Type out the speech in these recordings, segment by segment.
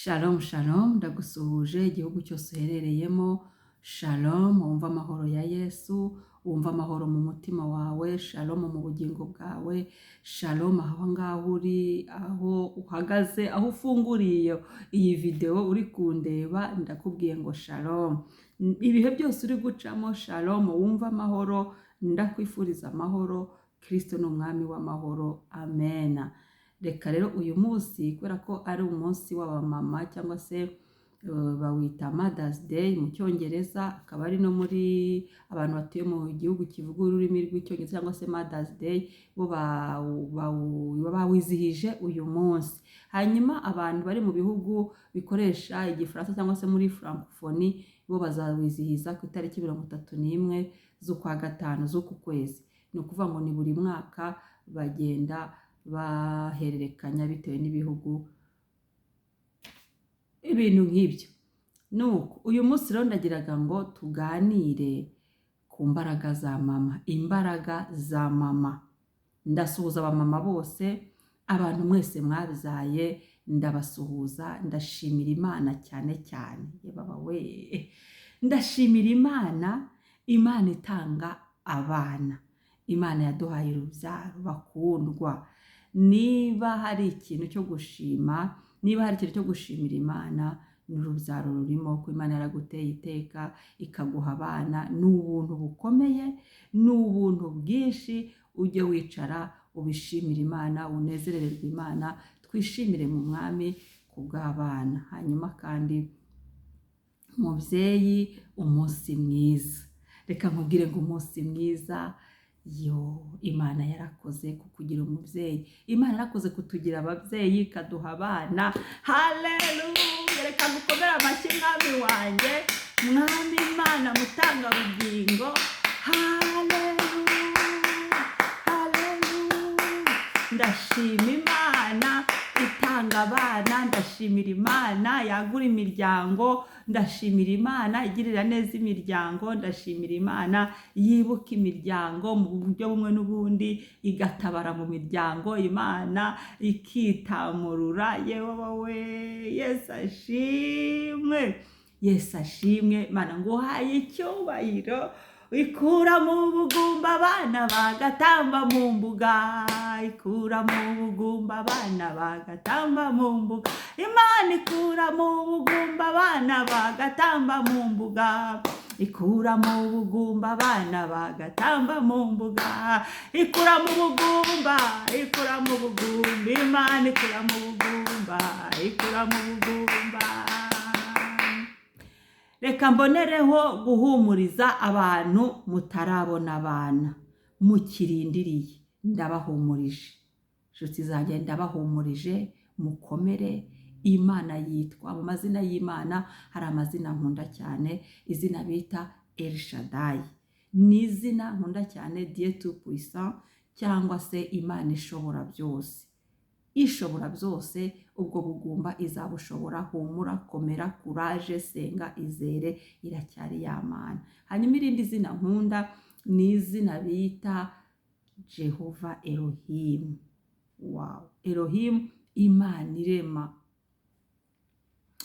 Shalom shalom, ndagusuhuje igihugu cyose uherereyemo. Shalom, wumva amahoro ya Yesu, wumva amahoro mu mutima wawe. Shalom mu bugingo bwawe. Shalom aho ngaho uri, aho uhagaze, aho ufunguriye iyi video uri kundeba, ndakubwiye ngo shalom. Ibihe byose uri gucamo, shalom, wumva amahoro, ndakwifuriza amahoro. Kristo ni umwami w'amahoro. Amen. Reka rero uyu munsi, kubera ko ari umunsi w'abamama cyangwa se bawita Mother's Day mu cyongereza, akaba ari no muri abantu batuye mu gihugu kivuga ururimi rw'icyongereza cyangwa se Mother's Day, bo bawizihije uyu munsi. Hanyuma abantu bari mu bihugu bikoresha igifaransa cyangwa se muri francophonie, bo bazawizihiza ku itariki 31 z'ukwa gatanu z'uku kwezi. Ni ukuvuga ngo ni buri mwaka bagenda bahererekanya bitewe n'ibihugu ibintu nk'ibyo. Nuko uyu munsi rero ndagiraga ngo tuganire ku mbaraga za mama, imbaraga za mama. Ndasuhuza abamama bose, abantu mwese mwabyaye ndabasuhuza, ndashimira Imana cyane cyane. Baba we, ndashimira Imana, Imana itanga abana, Imana yaduhaye urubyaro bakundwa. Niba hari ikintu cyo gushima, niba hari ikintu cyo gushimira Imana, ni urubyaro rurimo, ko Imana yaraguteye iteka ikaguha abana. Ni ubuntu bukomeye, ni ubuntu bwinshi. Ujye wicara ubishimira Imana, unezerererwe Imana, twishimire mu mwami ku bw'abana. Hanyuma kandi mubyeyi, umunsi mwiza. Reka nkubwire ngo umunsi mwiza, Imana yarakoze kukugira umubyeyi, Imana yarakoze kutugira ababyeyi, ikaduha abana. Haleluya! Reka gukomera amashyi mwami wanjye, mwami Imana mutanga bugingo. Haleluya! Haleluya! Ndashima Imana itanga abana, ndashimira Imana yagura imiryango, ndashimira Imana igirira neza imiryango, ndashimira Imana yibuka imiryango mu buryo bumwe n'ubundi, igatabara mu miryango, Imana ikitamurura. Yewe, Yesu ashimwe, Yesu ashimwe. Imana nguhaye icyubahiro, ikura mu bugumba abana bagatamba mu mbuga, ikura mu bugumba abana bagatamba mu mbuga. Imana ikura mu bugumba abana bagatamba mu mbuga, ikura mu bugumba abana bagatamba mu mbuga, ikura mu bugumba, ikura mu bugumba, Imana ikura mu bugumba, ikura mu bugumba. Reka mbonereho guhumuriza abantu mutarabona abana, mukirindiriye, ndabahumurije. Inshuti zanjye ndabahumurije, mukomere. Imana yitwa, mu mazina y'Imana hari amazina nkunda cyane, izina bita El Shaddai. Ni izina nkunda cyane, Dieu tout puissant, cyangwa se Imana ishobora byose. Ishobora byose, ubwo bugumba izabushobora. Humura, komera, courage, senga, izere, iracyari ya Mana. Hanyuma irindi zina nkunda ni izina bita Jehova Elohim. Wow, Elohim, Imana irema.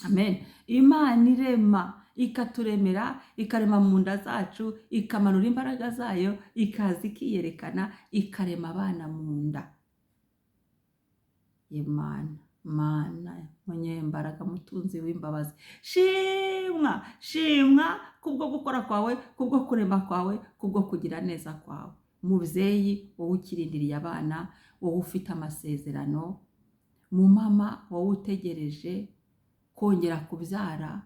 Amen. Imana irema, ikaturemera, ikarema mu nda zacu, ikamanura imbaraga zayo, ikaza ikiyerekana, ikarema abana mu nda. Imana, Mana munyembaraga, mutunzi w'imbabazi, shimwa, shimwa kubwo gukora kwawe, kubwo kurema kwawe, kubwo kugira neza kwawe. Mubyeyi wowe ukirindiriye abana, wowe ufite amasezerano, mu mama wowe utegereje kongera kubyara,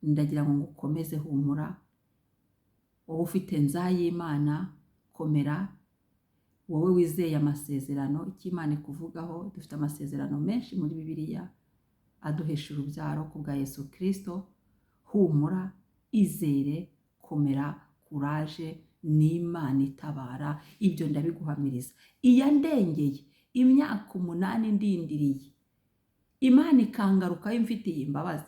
ndagira ngo ukomeze, humura. Wowe ufite nzayimana, komera. Wowe wizeye amasezerano, icyo Imana ikuvugaho, dufite amasezerano menshi muri Bibiliya aduhesha urubyaro ku bwa Yesu Kristo. Humura, izere, komera, courage, ni Imana itabara. Ibyo ndabiguhamiriza. Iyandengeye imyaka 8 ndindiriye, Imana ikangaruka imfitiye imbabazi,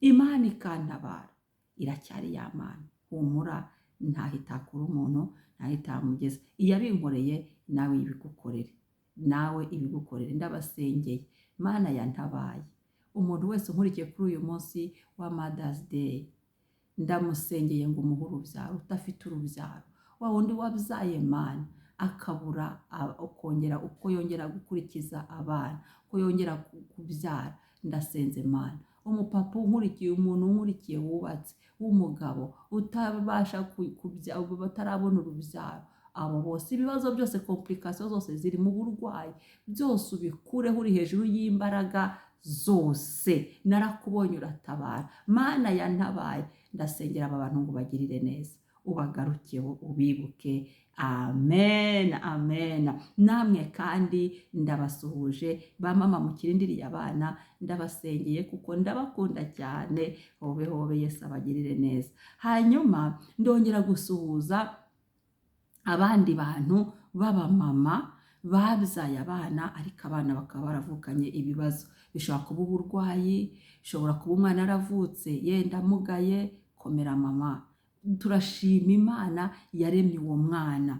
Imana ikantabara, iracyari ya Mana. Humura, ntaho itakura umuntu, ntaho itamugeza. Iyabinkoreye nawe ibigukorere, nawe ibigukorere. Ndabasengeye, Mana yantabaye, muntu wese nkurikiye kuri uyu munsi wa Mother's Day, ndamusengeye ngo umuhe urubyaro, udafite urubyaro, wa wundi wabyaye Mana akabura uko yongera gukurikiza abana, uko yongera kubyara, ndasenze Mana umupapa unkurikiye, umuntu unkurikiye wubatse w'umugabo utabasha kubyara, batarabona urubyaro, abo bose ibibazo byose, complication zose ziri mu burwayi, byose ubikureho uri hejuru y'imbaraga zose. Narakubonye uratabara, Mana yantabaye, ndasengera aba bantu ngo bagirire neza, ubagarukeho ubibuke. Amen, amen. Namwe kandi ndabasuhuje ba mama mukirindiriye abana, ndabasengeye kuko ndabakunda cyane. Hobe hobe, Yesu abagirire neza. Hanyuma ndongera gusuhuza abandi bantu b'abamama babyaye abana, ariko abana bakaba baravukanye ibibazo. Bishobora kuba uburwayi, bishobora kuba umwana aravutse yenda amugaye. Komera mama, turashima Imana yaremye uwo mwana,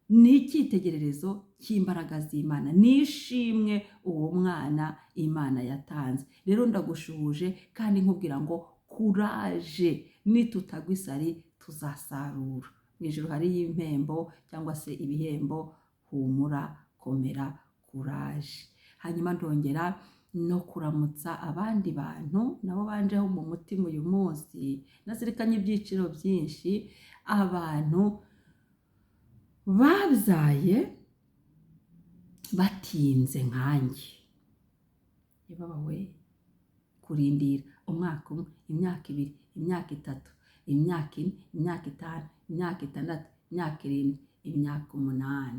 ni icyitegererezo cy'imbaraga z'Imana, nishimwe uwo mwana Imana yatanze. Rero ndagushuhuje kandi nkubwira ngo kuraje, nitutagwa isari tuzasarura. Mu ijuru hariyo impembo cyangwa se ibihembo. Humura, komera, kuraje. Hanyuma ndongera no kuramutsa abandi bantu nabo banjeho mu mutima uyu munsi. Nazirikanye ibyiciro byinshi, abantu babyaye batinze nkanjye. Ibabawe kurindira umwaka umwe, imyaka ibiri, imyaka itatu, imyaka ine, imyaka itanu, imyaka itandatu, imyaka irindwi, imyaka 8.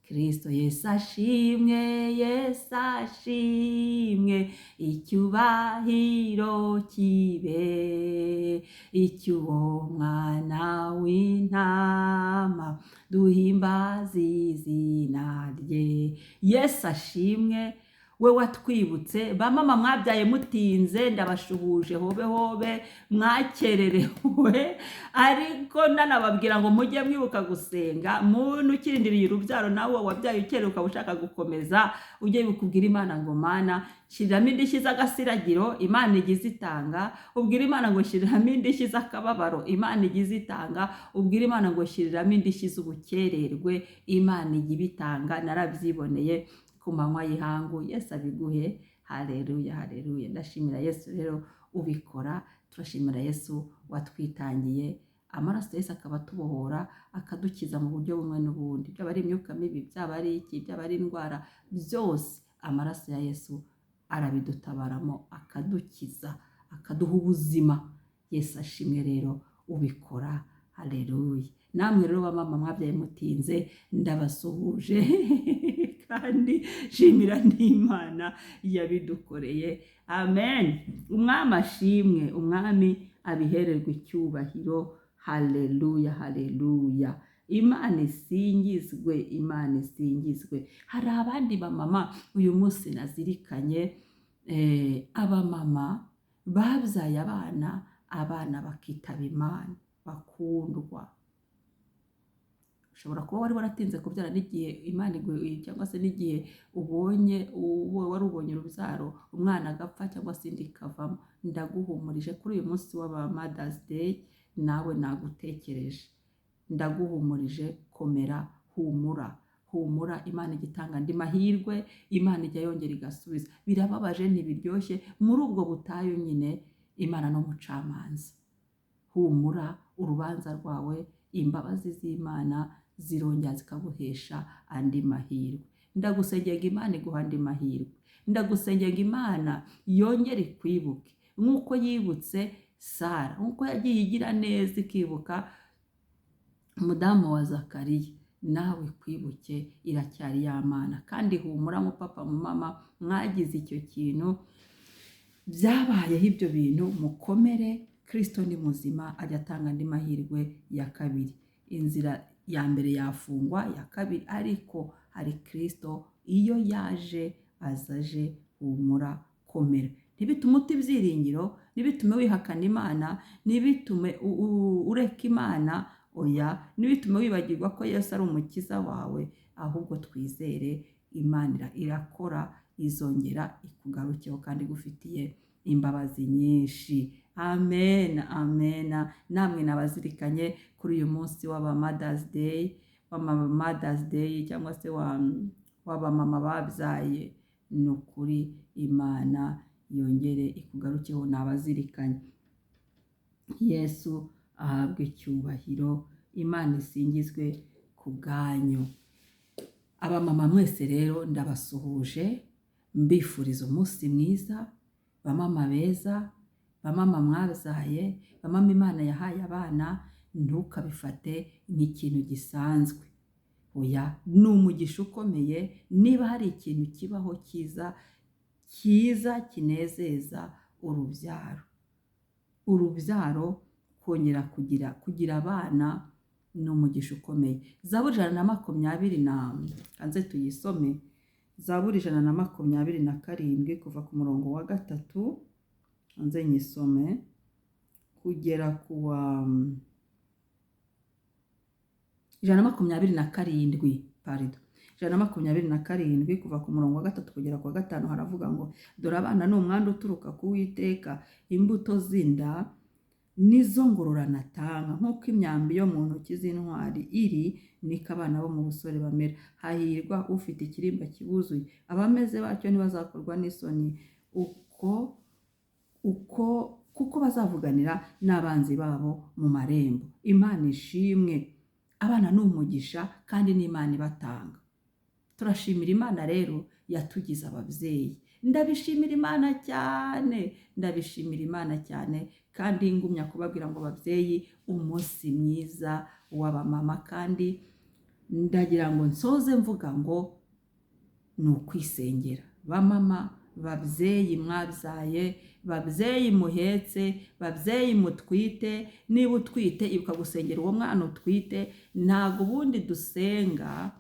Kristo Yesu ashimwe, Yesu ashimwe, icyubahiro kibe icy'uwo mwana w'intama, duhimbaze izina rye. Yesu ashimwe, we watwibutse. Ba mama mwabyaye mutinze, ndabashuhuje. Hobe hobe, mwakererewe, ariko ndanababwira ngo mujye mwibuka gusenga. Muntu ukirindiriye urubyaro, nawe wabyaye ukerewe ukaba ushaka gukomeza, ujye bikubwira Imana ngo Mana shiriramo indishyi z'agasiragiro, Imana igize itanga. Ubwira Imana ngo shiriramo indishyi z'akababaro, Imana igize itanga. Ubwira Imana ngo shiriramo indishyi z'ubukererwe, Imana igiye itanga. Narabyiboneye ku manywa y'ihangu. Yesu abiguhe. Haleluya, haleluya. Ndashimira Yesu rero ubikora. Turashimira Yesu watwitangiye. Amaraso Yesu akaba atubohora, akadukiza mu buryo bumwe n'ubundi. Byaba ari imyuka mibi, byaba ari iki, byaba ari indwara, byose amaraso ya Yesu arabidutabaramo, akadukiza, akaduha ubuzima. Yesu ashimwe rero ubikora. Haleluya. Namwe rero ba mama mwabyaye mutinze, ndabasuhuje kandi shimira n'Imana yabidukoreye. Amen. Umwami ashimwe, umwami abihererwe icyubahiro. Haleluya, haleluya. Imana isingizwe, Imana isingizwe. Hari abandi bamama uyu munsi nazirikanye, abamama babyaye abana bakitaba Imana, bakundwa. Ushobora kuba wari waratinze kubyara n'igihe Imana iguye, cyangwa se n'igihe wari ubonye urubyaro, umwana agapfa cyangwa se indi ikavamo. Ndaguhumurije kuri uyu munsi w'aba Mother's Day, nawe nagutekereje. Ndaguhumurije, komera, humura, humura. Imana igitanga andi mahirwe, Imana ijya yongera igasubiza. Birababaje, ntibiryoshye, muri ubwo butayu nyine Imana no mucamanza. Humura, urubanza rwawe, imbabazi z'Imana zirongera zikaguhesha andi mahirwe. Ndagusengera Imana iguha andi mahirwe. Ndagusengera Imana yongere ikwibuke nk'uko yibutse Sara, nk'uko yagiye igira neza ikibuka umudamu wa Zakariya. Nawe kwibuke, iracyari ya Mana. Kandi humura mu papa mu mama mwagize icyo kintu, byabayeho ibyo bintu, mukomere. Kristo ni muzima, ajya atanga andi mahirwe ya kabiri. Inzira ya mbere yafungwa, ya kabiri ariko hari Kristo. Iyo yaje azaje, humura, komera. Ntibitume uta ibyiringiro, ntibitume wihakana Imana, ntibitume ureka Imana, oya, ntibitume wibagirwa ko Yesu ari umukiza wawe. Ahubwo twizere Imana irakora, izongera ikugarukeho kandi igufitiye imbabazi nyinshi. Amen, amen. Namwe nabazirikanye kuri uyu munsi w'aba Mother's Day cyangwa se w'abamama babyaye. Ni ukuri Imana yongere ikugarukeho, nabazirikanye. Yesu ahabwe icyubahiro, Imana isingizwe ku bwanyu. Abamama mwese rero ndabasuhuje, mbifuriza umunsi mwiza, bamama beza, bamama mwabyaye, bamama Imana yahaye abana. Ntukabifate nk'ikintu gisanzwe, oya, ni umugisha ukomeye. Niba hari ikintu kibaho cyiza kinezeza urubyaro, kongera kugira abana ni umugisha ukomeye. Zaburi 120 kanze tuyisome. Zaburi 127 kuva ku murongo wa 3, kanze nyisome kugera ku wa 127, pardon, 127 kuva ku murongo wa 3 kugera ku wa 5 haravuga ngo, dore abana ni umwanda uturuka ku Uwiteka, imbuto z'inda nizo ngororano atanga. Nk'uko imyambi yo mu ntoki z'intwari iri, niko abana bo mu busore bamera. Hahirwa ufite ikirimba kibuzuye, abameze batyo ntibazakorwa n'isoni, kuko bazavuganira n'abanzi babo mu marembo. Imana ishimwe. Abana ni umugisha kandi n'Imana ibatanga. Turashimira Imana rero yatugize ababyeyi. Ndabishimira Imana cyane kandi ngumya kubabwira ngo babyeyi, umunsi mwiza w'abamama. Kandi ndagira ngo nsoze mvuga ngo ni ukwisengera. Bamama, babyeyi mwabyaye, babyeyi muhetse, babyeyi mutwite, niba utwite ibuka gusengera uwo mwana utwite. Ntago ubundi dusenga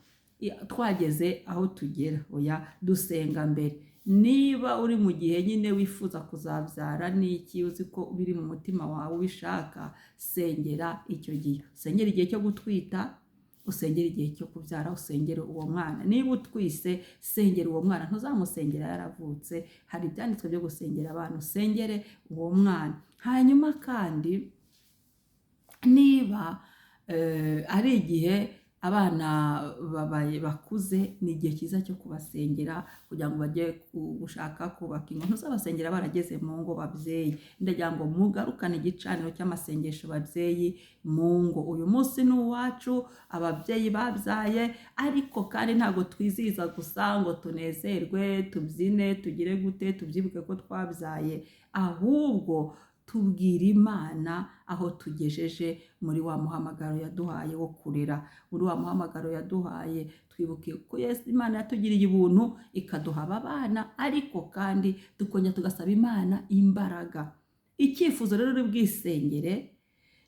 twageze aho tugera, oya, dusenga mbere. Niba uri mu gihe nyine wifuza kuzabyara, n'iki uzi ko biri mu mutima wawe ubishaka, sengera icyo gihe. Usengera igihe cyo gutwita, usengera igihe cyo kubyara, usengera uwo mwana. Niba utwise, sengera uwo mwana, ntuzamusengera yaravutse. Hari ibyanditswe byo gusengera abantu, usengere uwo mwana. Hanyuma kandi niba ari igihe abana bakuze, ni igihe cyiza cyo kubasengera kugira ngo bajye gushaka kubaka ingo. Ntuzabasengera barageze mu ngo babyeyi. Ndagira ngo mugarukane igicaniro cy'amasengesho babyeyi mu ngo. Uyu munsi ni uwacu, ababyeyi babyaye, ariko kandi ntabwo twizihiza gusa ngo tunezerwe, tubyine, tugire gute, tubyibuke ko twabyaye, ahubwo tubwira Imana aho tugejeje muri wa muhamagaro yaduhaye wo kurera, muri wa muhamagaro yaduhaye. Twibuke ko Yesu Imana yatugiriye ubuntu ikaduha aba bana, ariko kandi tukongera tugasaba Imana imbaraga. Icyifuzo rero uri bwisengere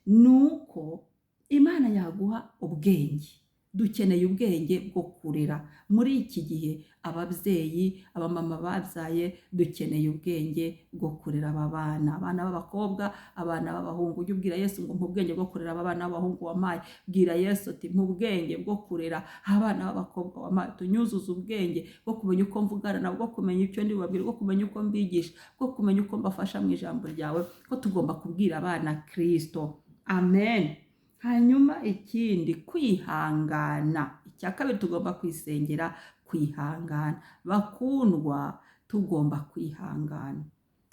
ni uko Imana yaguha ubwenge. Dukeneye ubwenge bwo kurera muri iki gihe. Ababyeyi, abamama babyaye, dukeneye ubwenge bwo kurera aba bana, abana b'abakobwa, abana b'abahungu. Ujye ubwira Yesu ngo mpa ubwenge bwo kurera aba bana b'abahungu wampaye. Bwira Yesu ati mpa ubwenge bwo kurera abana b'abakobwa wampaye. Tunyuzuze ubwenge bwo kumenya uko mvugana nabo, bwo kumenya icyo ndi bubabwire, bwo kumenya uko mbigisha, bwo kumenya uko mbafasha mu ijambo ryawe, ko tugomba kubwira abana Kristo. Amen. Hanyuma ikindi, kwihangana. Icya kabiri, tugomba kwisengera kwihangana. Bakundwa, tugomba kwihangana.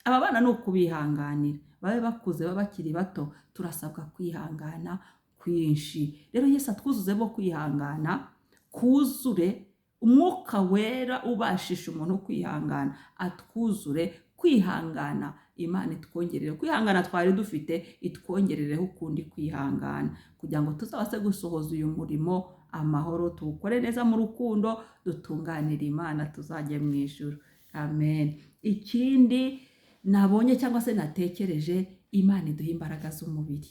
Aba bana ni ukubihanganira, babe bakuze, babe bakiri bato, turasabwa kwihangana kwinshi. Rero Yesu atwuzuze bo kwihangana, kuzure umwuka wera ubashisha umuntu kwihangana, atwuzure kwihangana. Imana itwongerere kwihangana twari dufite, itwongerereho ukundi kwihangana, kugira ngo tuzabase gusohoza uyu murimo amahoro, tuwukore neza mu rukundo, dutunganire Imana, tuzajye mu ijuru. Amen. Ikindi nabonye cyangwa se natekereje, Imana iduha imbaraga z'umubiri.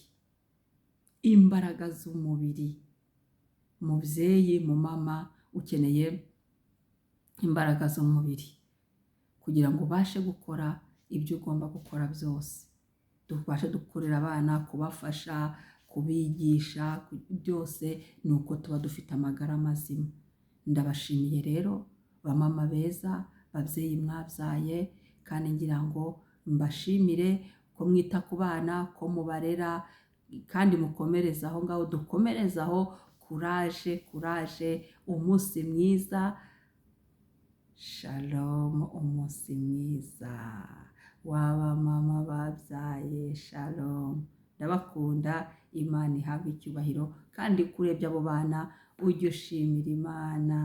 Imbaraga z'umubiri. Mubyeyi, mu mama, ukeneye imbaraga z'umubiri kugira ngo ubashe gukora ibyo ugomba gukora byose. Tubashe dukorera abana, kubafasha, kubigisha, byose ni uko tuba dufite amagara mazima. Ndabashimiye rero bamama beza, babyeyi mwabyaye, kandi ngira ngo mbashimire ko mwita ku bana, ko mubarera, kandi mukomereza aho ngaho, dukomerezaho, kuraje, umunsi mwiza. Shalom, umunsi mwiza w'abamama babyaye. Shalom, ndabakunda, Imana ihabwe icyubahiro, kandi kurebye abo bana ujye ushimira Imana.